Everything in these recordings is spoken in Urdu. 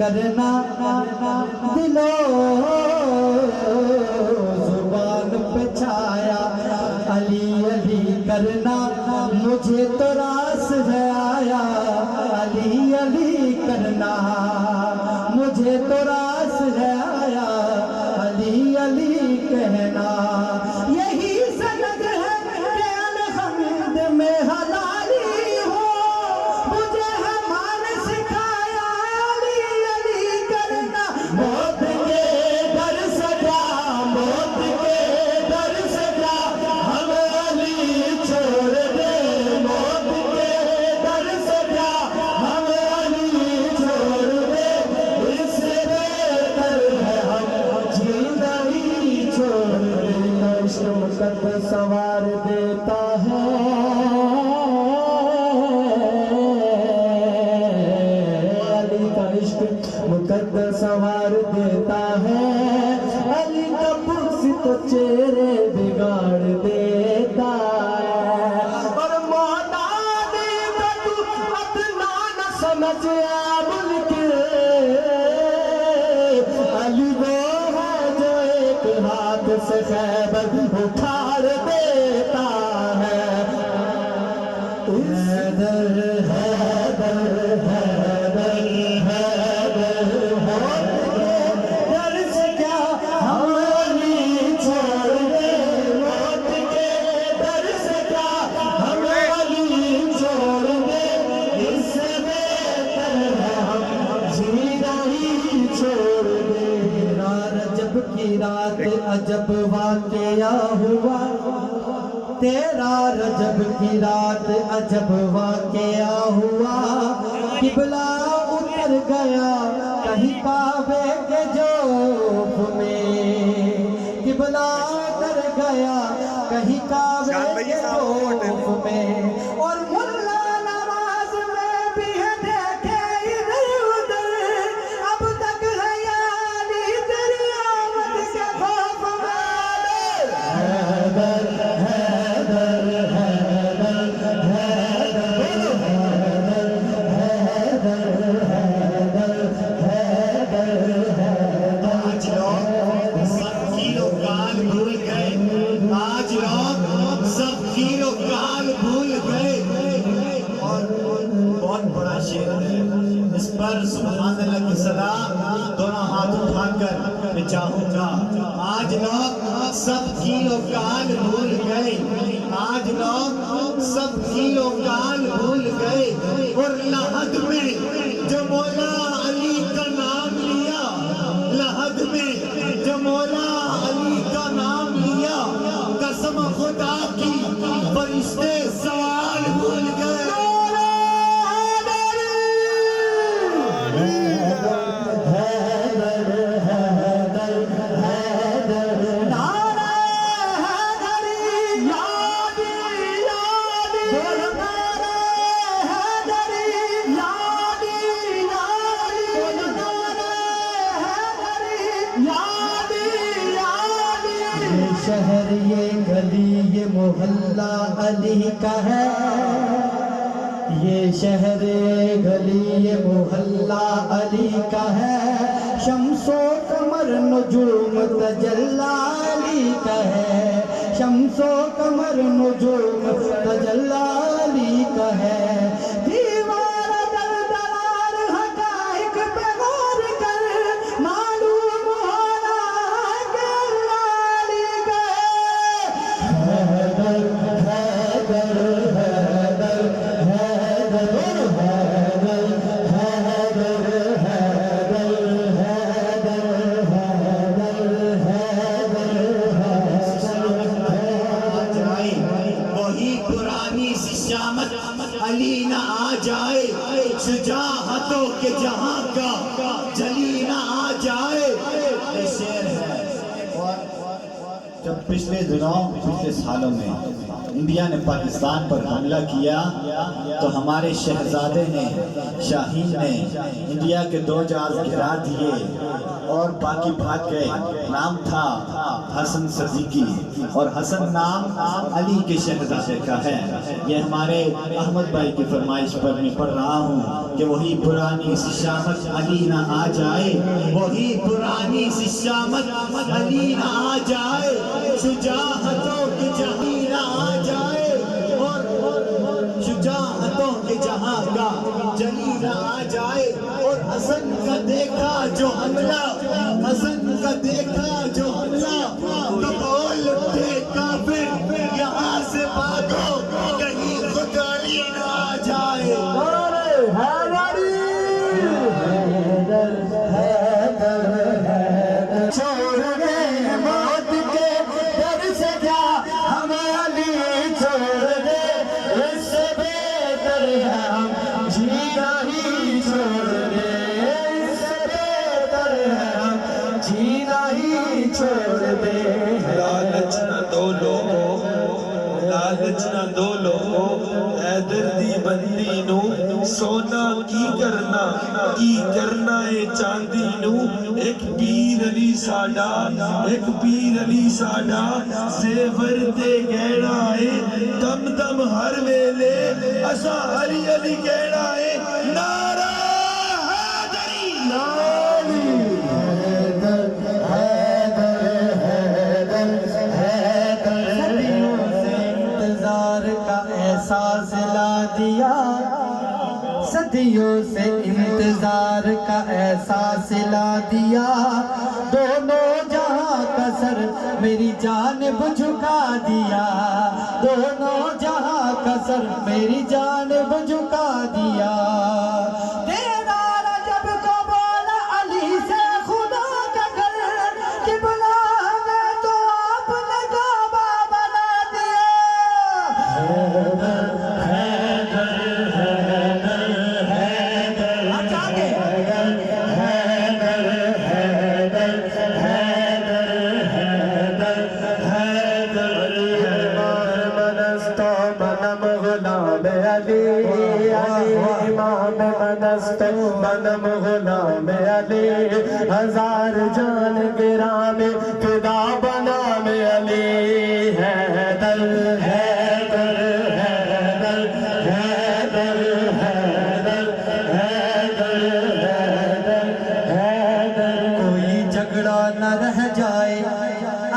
کرنا دلو زبان پہ چھایا، علی علی کرنا مجھے تو راس ہے آیا، علی علی کرنا مجھے تو راس ہے آیا، علی علی کہنا یہی سند ہے کہ الحمد میں حلالی ہو، مجھے ہے مان سکھایا علی علی کرنا، موت کے در سے جا، موت کے در سے جا ہم علی چھوڑ دے، موت کے در سے جا ہم علی چھوڑ دے، اس سے بہتر ہے ہم جینا ہی چھوڑ دے، عشق مقدس سوار دیتا ہے، علی کا عشق مقدس سوار دیتا ہے، علی کا بغض تو چہرے بگاڑ دیتا ہے، اور مولا نے تو اپنا نہ سمجھ ملک، علی وہ ہے جو ایک ہاتھ سے خیبر اکھاڑ دیتا ہے، حیدر حیدر حیدر حیدر در سے کیا ہم علی چھوڑ دے، موت کے در سے کیا ہم علی چھوڑ دے، اس سے بہتر ہے ہم جینا ہی چھوڑ دے، رجب کی رات عجب واقعہ ہوا، تیرا رجب کی رات عجب واقعہ ہوا، قبلہ اتر گیا کہیں کعبے کے جوف میں، قبلہ اتر گیا کہیں کعبے کے جوف میں، اور ملا نماز میں بھی ہے دیکھے ادھر ادھر، اب تک ہے یعنی تیری آمد کے خوف میں، حیدر حیدر حیدر حیدر آج لوگ سب کیل و کال بھول گئے، آج لوگ سب کیل و کال بھول گئے، اور بہت بڑا شعر ہے، اس پر سبحان اللہ کی صدا دونوں ہاتھ اٹھا کر میں چاہوں گا، آج لوگ سب کیل و کال بھول گئے، آج لوگ سب کیل و کال بھول گئے، اور لحد میں جو مولا علی کا نام لیا، لحد میں جو مولا علی کا نام لیا، قسم خدا کی فرشتے سوال بھول گئے، شہر یہ گلی یہ محلہ علی کا ہے، یہ شہر گلی یہ محلہ علی کا ہے، شمس و قمر نجوم تجلی علی کا ہے، شمس و قمر نجوم تجلی علی کا ہے، دیوار در درار حقائق پہ غور کر معلوم ہونا کہ اللہ علی کا ہے، حیدر حیدر حیدر حیدر حیدر حیدر علی نہ آ جائے، شجاعتوں کے جہاں کا جلی نہ آ جائے، یہ شعر ہے۔ اور جب پچھلے دنوں پچھلے سالوں میں انڈیا نے پاکستان پر حملہ کیا تو ہمارے شہزادے نے، شاہین نے انڈیا کے 2 جہاز گرا دیے، اور باقی بھاگ گئے. نام تھا حسن صدیقی اور حسن نام علی کے شہزادے کا ہے. یہ ہمارے احمد بھائی کی فرمائش پر میں پڑھ رہا ہوں کہ وہی پرانی سی شامت علی نہ آ جائے, وہی پرانی سی شامت علی نہ آ جائے, شجاعتوں کی جہاں نہ آ جائے, اور شجاعتوں کے جہاں کا جلی نہ آ جائے. اور حسن کا دیکھا جو حملہ, حسن کا دیکھا جو حملہ, تو بول اٹھے کافر یہاں سے بھاگو, کہیں خود علی نہ آ جائے. چھوڑ دے موت کے ڈر سے کیا ہم علی چھوڑ دے, اس سے بہتر ہے ہم جینا ہی چھوڑ دے, اس سے بہتر ہے ہم جینا ہی چھوڑ دے. لالچ نہ دو لوگو, لالچ نہ دو لوگو, حیدر دی بندی نو سونا کی کرنا اے چاندی نو. ایک پیر علی ساڈا, ایک پیر علی ساڈا, زیور تے گہنا اے, دم دم ہر ویلے اساں علی علی کہنا اے. نعرہ حیدری, احساس لا دیا, صدیوں سے انتظار کا احساس لا دیا. دونوں جہاں کا سر میری جانب جھکا دیا, دونوں جہاں کا سر میری جانب جھکا دیا. تیرا رجب کو بولا علی سے خدا کا گھر, قبلہ میں تو آپ نے کعبہ بنا دیا. بنم غلام علی, ہزار جان گرام فدا بنام علی. حیدر حیدر حیدر حیدر حیدر حیدر حیدر حیدر. کوئی جھگڑا نہ رہ جائے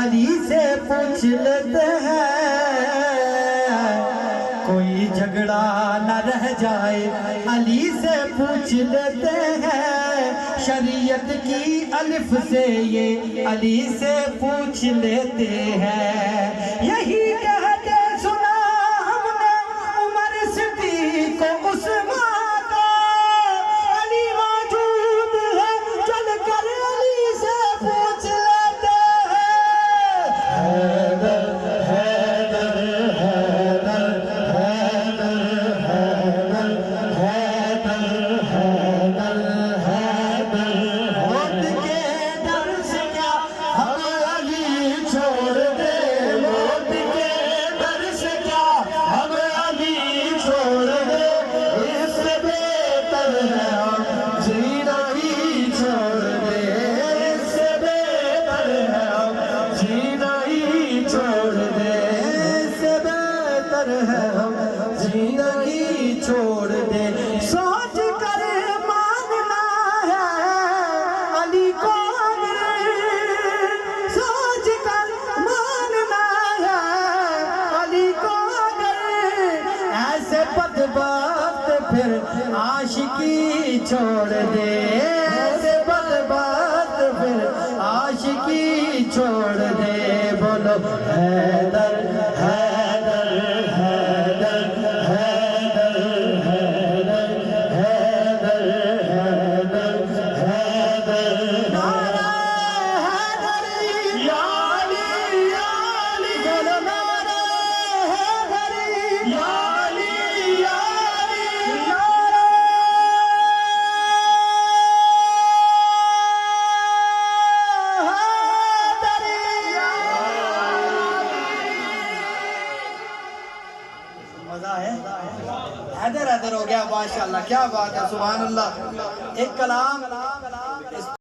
علی سے پوچھ لیتے ہیں, کوئی جھگڑا نہ رہ جائے علی سے پوچھ لیتے ہیں. شریعت کی الف سے یہ علی سے پوچھ لیتے ہیں. یہی کہتے سنا ہم نے عمر صدیق کو عثمان کو, علی موجود ہے چل کر علی سے پوچھ لیتے ہیں. حیدر حیدر حیدر حیدر حیدر حیدر حیدر حیدر. موت کے ڈر سے کیا ہم علی چھوڑ دے, موت کے ڈر سے کیا ہم علی چھوڑ دے, اس سے بہتر ہے ہم جینا ہی چھوڑ دے, اس سے بہتر ہے ہم جینا ہی چھوڑ دے, اس سے بہتر ہے ہم جینا ہی چھوڑ دے. سوچ کر ماننا ہے علی کو اگر, سوچ کر ماننا ہے علی کو اگر, ایسے بدبخت پھر عاشقی چھوڑ دے, ایسے بدبخت پھر عاشقی چھوڑ دے. بولو حیدر حیدر حیدر حیدر حیدر حیدر حیدر حیدر. نعرہ حیدری یا علی یا علی, بولو نعرہ حیدری یا علی یا علی. نعرہ مزہ ہے, حیدر حیدر ہو گیا. ماشاءاللہ کیا بات ہے, سبحان اللہ. ایک کلام